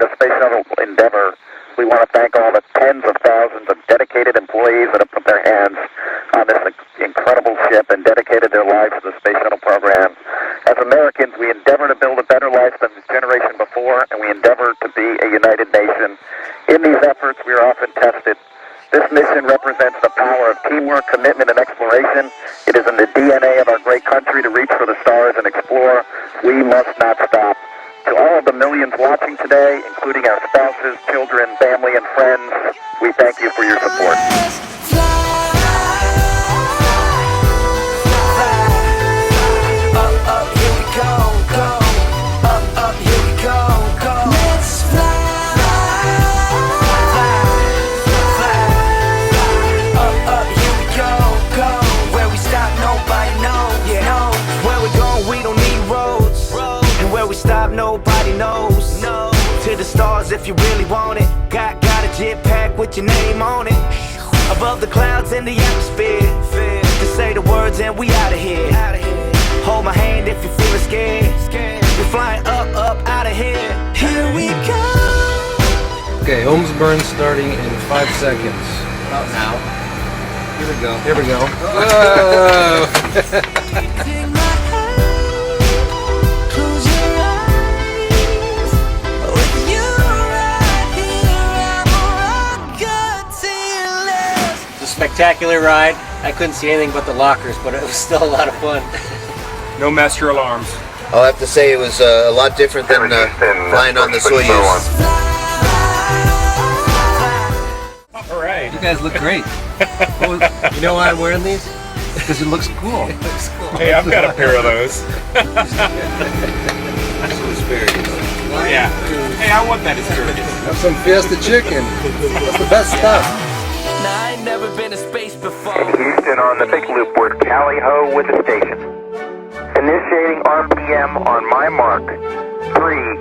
a space shuttle endeavor, we want to thank all the tens of thousands of dedicated employees that have put their hands on this incredible ship and dedicated their lives to the space shuttle program. As Americans, we endeavor to build a better life than the generation before, and we endeavor to be a united nation. In these efforts, we are often tested. This mission represents the power of teamwork, commitment, and exploration. It is in the DNA of our great country to reach for the stars and explore. We must not stop. To all of the millions watching today, including our spouses, children, family, and friends, we thank you for your support. Nobody knows. No. To the stars if you really want it. Got a jetpack with your name on it. Above the clouds in the atmosphere. To say the words and we out of here. Hold my hand if you're feeling scared. We're flying up, out of here. Here we go. Okay, ohms burn starting in 5 seconds. About now. Here we go. Spectacular ride. I couldn't see anything but the lockers, but it was still a lot of fun. No master alarms. I'll have to say it was a lot different than flying on the Soyuz. All right. You guys look great. You know why I'm wearing these? Because it looks cool. It looks cool. Hey, I've got a pair of those. Yeah. Hey, I want that asparagus. Have some Fiesta chicken. That's the best stuff. Now, I ain't never been to space before. Houston on the big loop, we're tally-ho with the station. Initiating RPM on my mark. 3,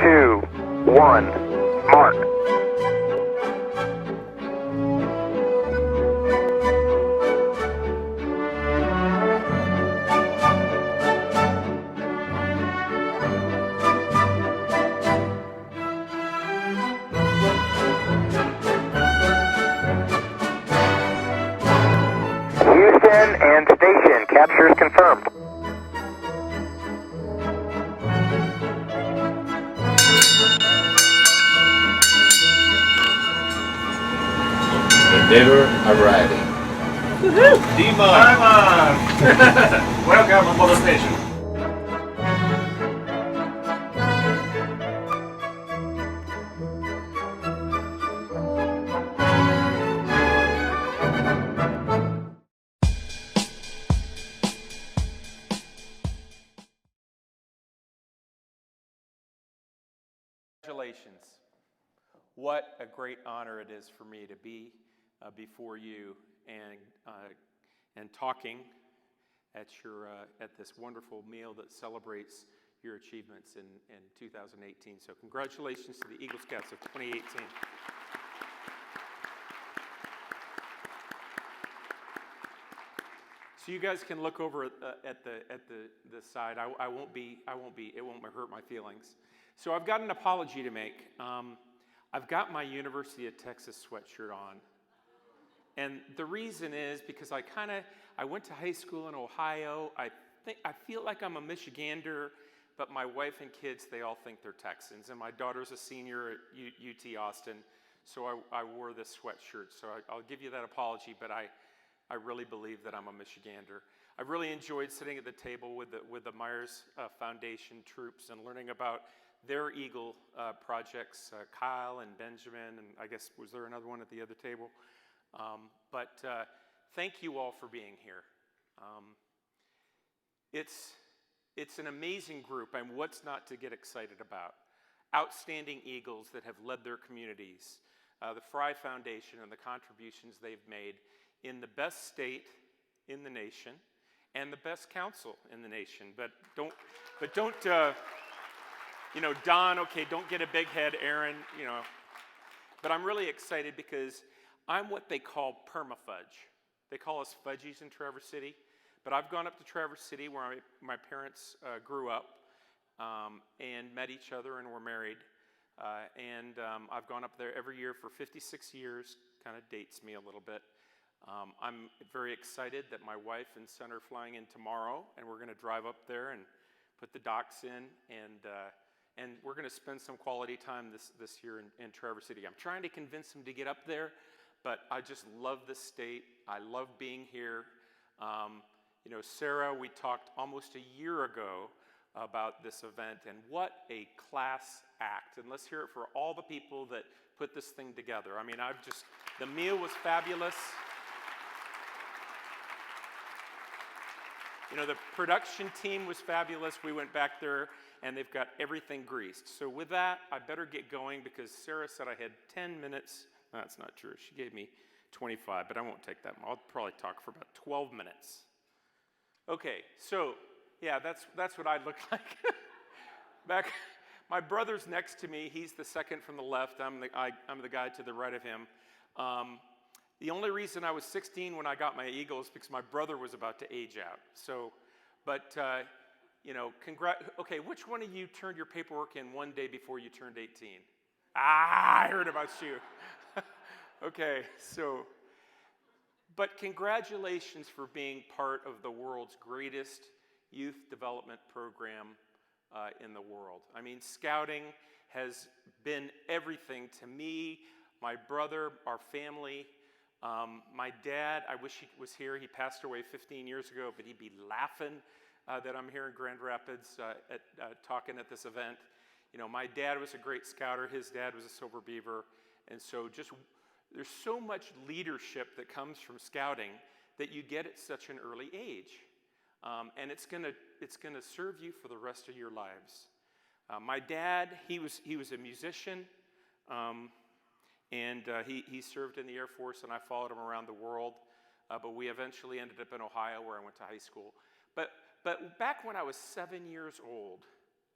2, 1, mark. Houston and station, capture is confirmed. Endeavor arriving. Come on. Welcome aboard the station. Congratulations. What a great honor it is for me to be before you and talking at this wonderful meal that celebrates your achievements in 2018. So congratulations to the Eagle Scouts of 2018. So you guys can look over at the side. It won't hurt my feelings. So I've got an apology to make. I've got my University of Texas sweatshirt on. And the reason is because I went to high school in Ohio. I feel like I'm a Michigander, but my wife and kids, they all think they're Texans. And my daughter's a senior at UT Austin, so I wore this sweatshirt. So I'll give you that apology, but I really believe that I'm a Michigander. I really enjoyed sitting at the table with the Myers Foundation troops and learning about their Eagle projects, Kyle and Benjamin, and I guess, was there another one at the other table? But thank you all for being here. It's an amazing group, and what's not to get excited about? Outstanding Eagles that have led their communities, the Fry Foundation and the contributions they've made in the best state in the nation and the best council in the nation. But don't, Don, okay, don't get a big head, Aaron, But I'm really excited because I'm what they call perma-fudge. They call us fudgies in Traverse City. But I've gone up to Traverse City where my parents grew up and met each other and were married I've gone up there every year for 56 years, kind of dates me a little bit. I'm very excited that my wife and son are flying in tomorrow, and we're going to drive up there and put the docks in, and we're going to spend some quality time this year in Traverse City. I'm trying to convince them to get up there, but I just love the state. I love being here. You know, Sarah, we talked almost a year ago about this event, and what a class act. And let's hear it for all the people that put this thing together. I mean, the meal was fabulous. You know, the production team was fabulous. We went back there, and they've got everything greased. So with that, I better get going because Sarah said I had 10 minutes. No, that's not true. She gave me 25, but I won't take that. I'll probably talk for about 12 minutes. Okay, so yeah, that's what I look like. My brother's next to me. He's the second from the left. I'm the guy to the right of him. The only reason I was 16 when I got my Eagle is because my brother was about to age out. So, but you know, okay, which one of you turned your paperwork in one day before you turned 18? I heard about you. Okay, so, but congratulations for being part of the world's greatest youth development program in the world. I mean, scouting has been everything to me, my brother, our family. My dad, I wish he was here. He passed away 15 years ago, but he'd be laughing that I'm here in Grand Rapids talking at this event. You know, my dad was a great scouter. His dad was a Silver Beaver. And so just there's so much leadership that comes from scouting that you get at such an early age. And it's gonna serve you for the rest of your lives. My dad, he was a musician. And he served in the Air Force, and I followed him around the world. But we eventually ended up in Ohio, where I went to high school. But back when I was 7 years old,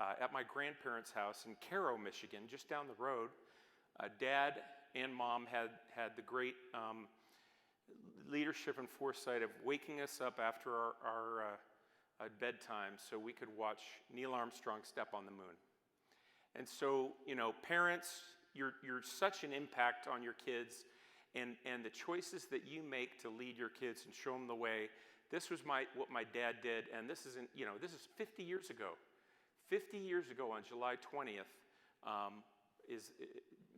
at my grandparents' house in Cairo, Michigan, just down the road, Dad and Mom had the great leadership and foresight of waking us up after our bedtime so we could watch Neil Armstrong step on the moon. And so, you know, parents, you're such an impact on your kids, and the choices that you make to lead your kids and show them the way. This was what my dad did, and this is 50 years ago. 50 years ago on July 20th,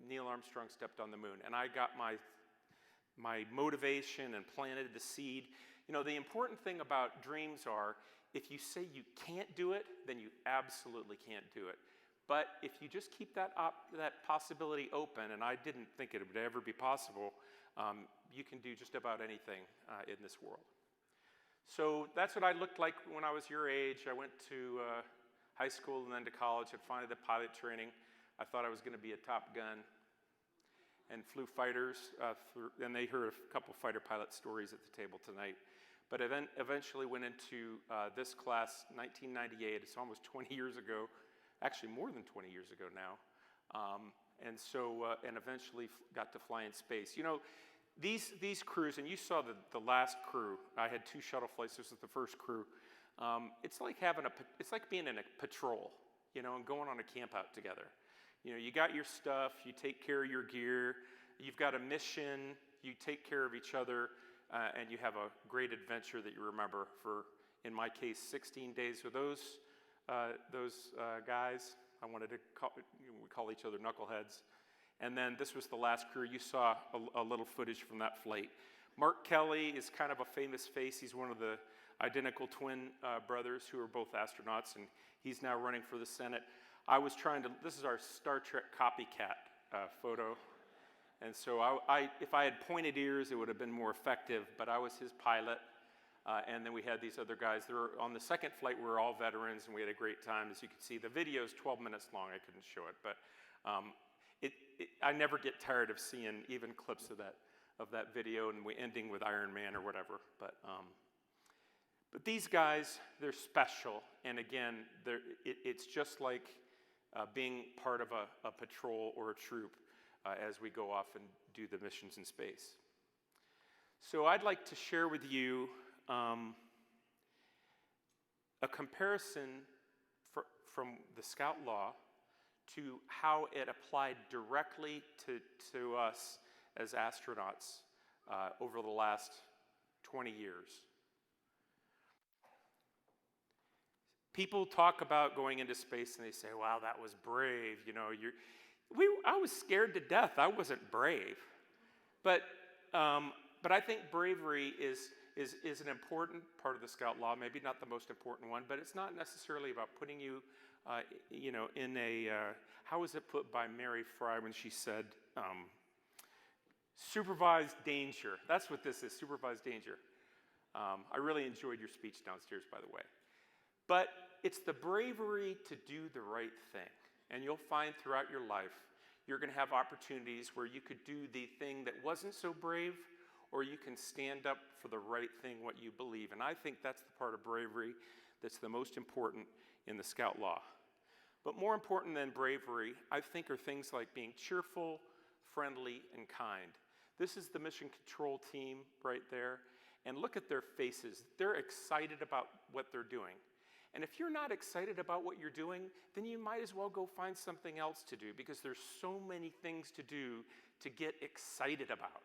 Neil Armstrong stepped on the moon, and I got my motivation and planted the seed. You know, the important thing about dreams are, if you say you can't do it, then you absolutely can't do it. But if you just keep that possibility open, and I didn't think it would ever be possible, you can do just about anything in this world. So that's what I looked like when I was your age. I went to high school and then to college, and finally the pilot training. I thought I was going to be a Top Gun, and flew fighters, and they heard a couple fighter pilot stories at the table tonight. But eventually went into this class, 1998. It's almost 20 years ago. Actually more than 20 years ago now. And eventually got to fly in space. You know, these crews, and you saw the last crew. I had 2 shuttle flights. This was the first crew. It's like being in a patrol, you know, and going on a camp out together. You know, you got your stuff, you take care of your gear, you've got a mission, you take care of each other, and you have a great adventure that you remember for, in my case, 16 days with those guys. We call each other knuckleheads. And then this was the last crew. You saw a little footage from that flight. Mark Kelly is kind of a famous face. He's one of the identical twin brothers who are both astronauts, and he's now running for the Senate. This is our Star Trek copycat photo. And so if I had pointed ears, it would have been more effective, but I was his pilot. And then we had these other guys. On the second flight, we were all veterans, and we had a great time. As you can see, the video is 12 minutes long. I couldn't show it, but I never get tired of seeing even clips of that video, and we ending with Iron Man or whatever. But these guys, they're special, and again, it's just like being part of a patrol or a troop as we go off and do the missions in space. So I'd like to share with you a comparison from the Scout Law to how it applied directly to us as astronauts over the last 20 years. People talk about going into space and they say, wow, that was brave. You know, I was scared to death. I wasn't brave. But I think bravery is an important part of the Scout Law, maybe not the most important one, but it's not necessarily about putting you, in a, how was it put by Mary Fry when she said, supervised danger. That's what this is, supervised danger. I really enjoyed your speech downstairs, by the way. But it's the bravery to do the right thing. And you'll find throughout your life, you're going to have opportunities where you could do the thing that wasn't so brave, or you can stand up for the right thing, what you believe. And I think that's the part of bravery that's the most important in the Scout Law. But more important than bravery, I think, are things like being cheerful, friendly, and kind. This is the mission control team right there. And look at their faces. They're excited about what they're doing. And if you're not excited about what you're doing, then you might as well go find something else to do, because there's so many things to do to get excited about.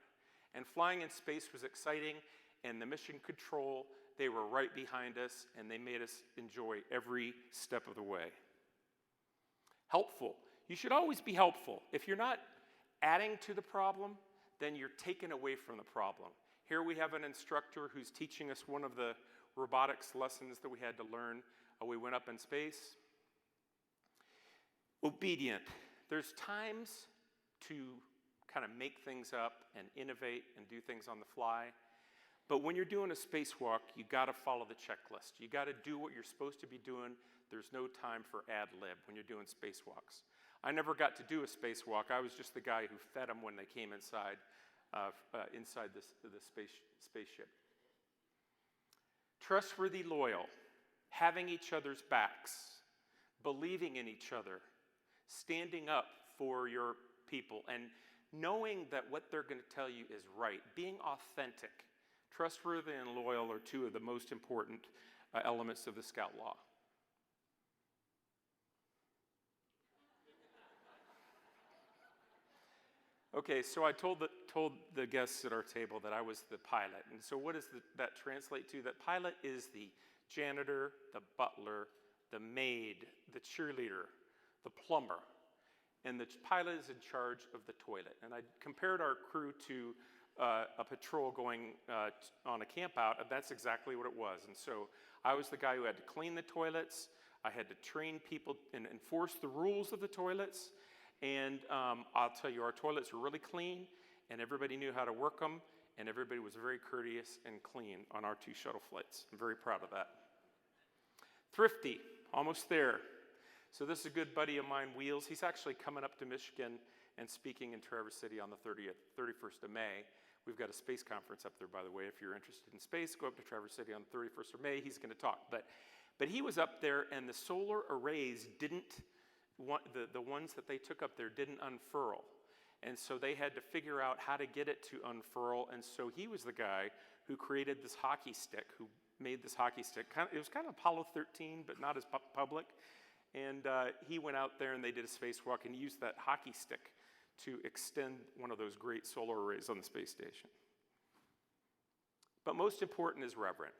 And flying in space was exciting, and the mission control, they were right behind us, and they made us enjoy every step of the way. Helpful. You should always be helpful. If you're not adding to the problem, then you're taking away from the problem. Here we have an instructor who's teaching us one of the robotics lessons that we had to learn. We went up in space. Obedient. There's times to kind of make things up and innovate and do things on the fly. But when you're doing a spacewalk, you got to follow the checklist. You got to do what you're supposed to be doing. There's no time for ad lib when you're doing spacewalks. I never got to do a spacewalk. I was just the guy who fed them when they came inside the spaceship. Trustworthy, loyal, having each other's backs, believing in each other, standing up for your people, and knowing that what they're going to tell you is right, being authentic. Trustworthy and loyal are two of the most important elements of the Scout Law. Okay, so I told the guests at our table that I was the pilot. And so what does that translate to? That pilot is the janitor, the butler, the maid, the cheerleader, the plumber. And the pilot is in charge of the toilet. And I compared our crew to a patrol going on a camp out, and that's exactly what it was. And so I was the guy who had to clean the toilets. I had to train people and enforce the rules of the toilets. And I'll tell you, our toilets were really clean, and everybody knew how to work them, and everybody was very courteous and clean on our 2 shuttle flights. I'm very proud of that. Thrifty, almost there. So this is a good buddy of mine, Wheels. He's actually coming up to Michigan and speaking in Traverse City on the 31st of May. We've got a space conference up there, by the way. If you're interested in space, go up to Traverse City on the 31st of May. He's going to talk. But he was up there, and the solar arrays the ones that they took up there didn't unfurl. And so they had to figure out how to get it to unfurl. And so he was the guy who created this hockey stick, who made this hockey stick. It was kind of Apollo 13, but not as public. And he went out there and they did a spacewalk and used that hockey stick to extend one of those great solar arrays on the space station. But most important is reverent.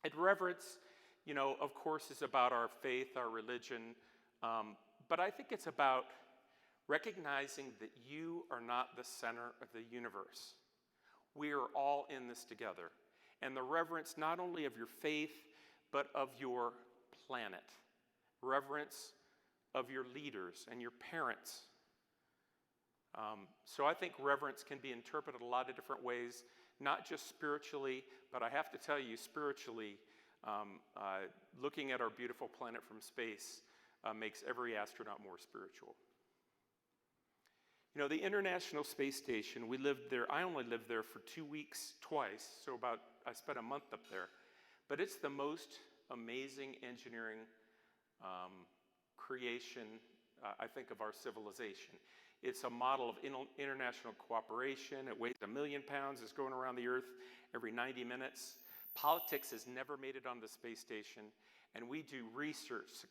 And reverence, of course, is about our faith, our religion, but I think it's about recognizing that you are not the center of the universe. We are all in this together. And the reverence not only of your faith, but of your planet. Reverence of your leaders and your parents. So I think reverence can be interpreted a lot of different ways, not just spiritually, but I have to tell you, spiritually, looking at our beautiful planet from space makes every astronaut more spiritual. The International Space Station, we lived there. I only lived there for 2 weeks twice, so I spent a month up there. But it's the most amazing engineering creation, I think, of our civilization. It's a model of international cooperation. It weighs 1 million pounds. It's going around the Earth every 90 minutes. Politics has never made it on the space station, and we do research,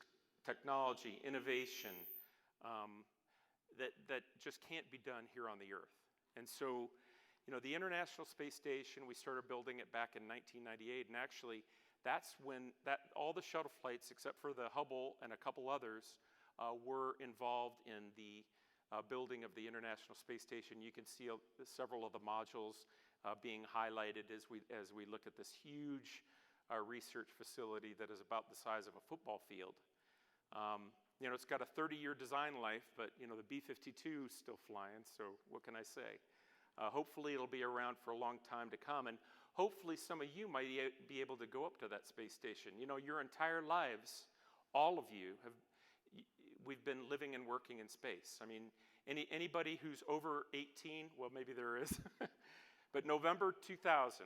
technology, innovation, that just can't be done here on the Earth. And so, you know, the International Space Station, we started building it back in 1998, and actually that's when all the shuttle flights, except for the Hubble and a couple others, were involved in the building of the International Space Station. You can see several of the modules being highlighted as we look at this huge research facility that is about the size of a football field. You know, it's got a 30-year design life, but you know, the B-52 is still flying, so what can I say? Hopefully it'll be around for a long time to come, and hopefully some of you might be able to go up to that space station. You know, your entire lives, all of you, we've been living and working in space. I mean, anybody who's over 18, well, maybe there is, but November 2000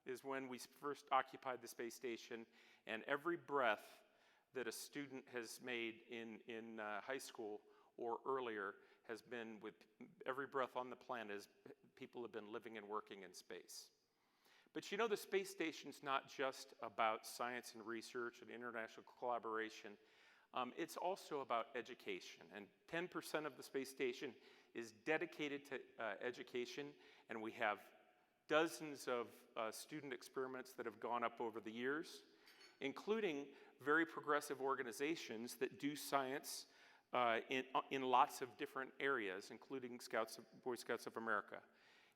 is when we first occupied the space station, and every breath that a student has made in high school or earlier has been with every breath on the planet as people have been living and working in space. But you know, the space station's not just about science and research and international collaboration. It's also about education, and 10% of the space station is dedicated to education, and we have dozens of student experiments that have gone up over the years, including very progressive organizations that do science in lots of different areas, including Boy Scouts of America.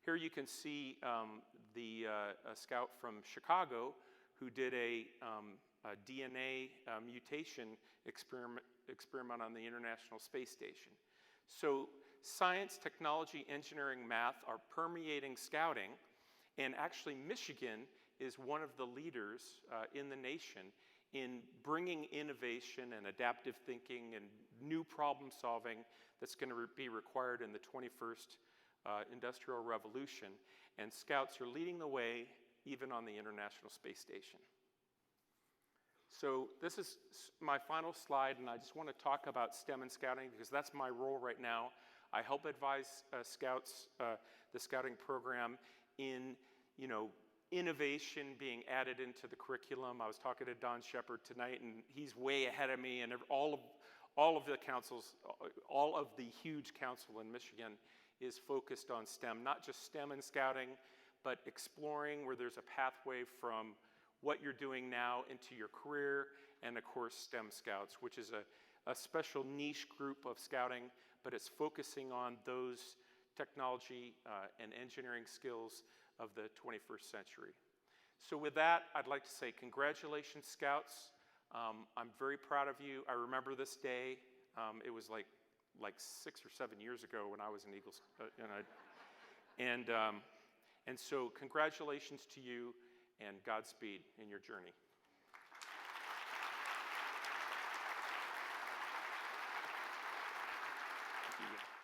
Here you can see a scout from Chicago who did a DNA mutation experiment on the International Space Station. So science, technology, engineering, math are permeating scouting, and actually Michigan is one of the leaders in the nation in bringing innovation and adaptive thinking and new problem solving that's going to be required in the 21st industrial revolution. And Scouts are leading the way even on the International Space Station. So this is my final slide, and I just want to talk about STEM and Scouting because that's my role right now. I help advise Scouts, the Scouting program, in, you know, innovation being added into the curriculum. I was talking to Don Shepard tonight, and he's way ahead of me, and all of the councils, all of the huge council in Michigan is focused on STEM, not just STEM and Scouting, but exploring where there's a pathway from what you're doing now into your career, and of course STEM Scouts, which is a special niche group of Scouting, but it's focusing on those technology and engineering skills of the 21st century. So with that, I'd like to say congratulations, Scouts. I'm very proud of you. I remember this day. It was like 6 or 7 years ago when I was in Eagles, and so congratulations to you, and Godspeed in your journey. Thank you.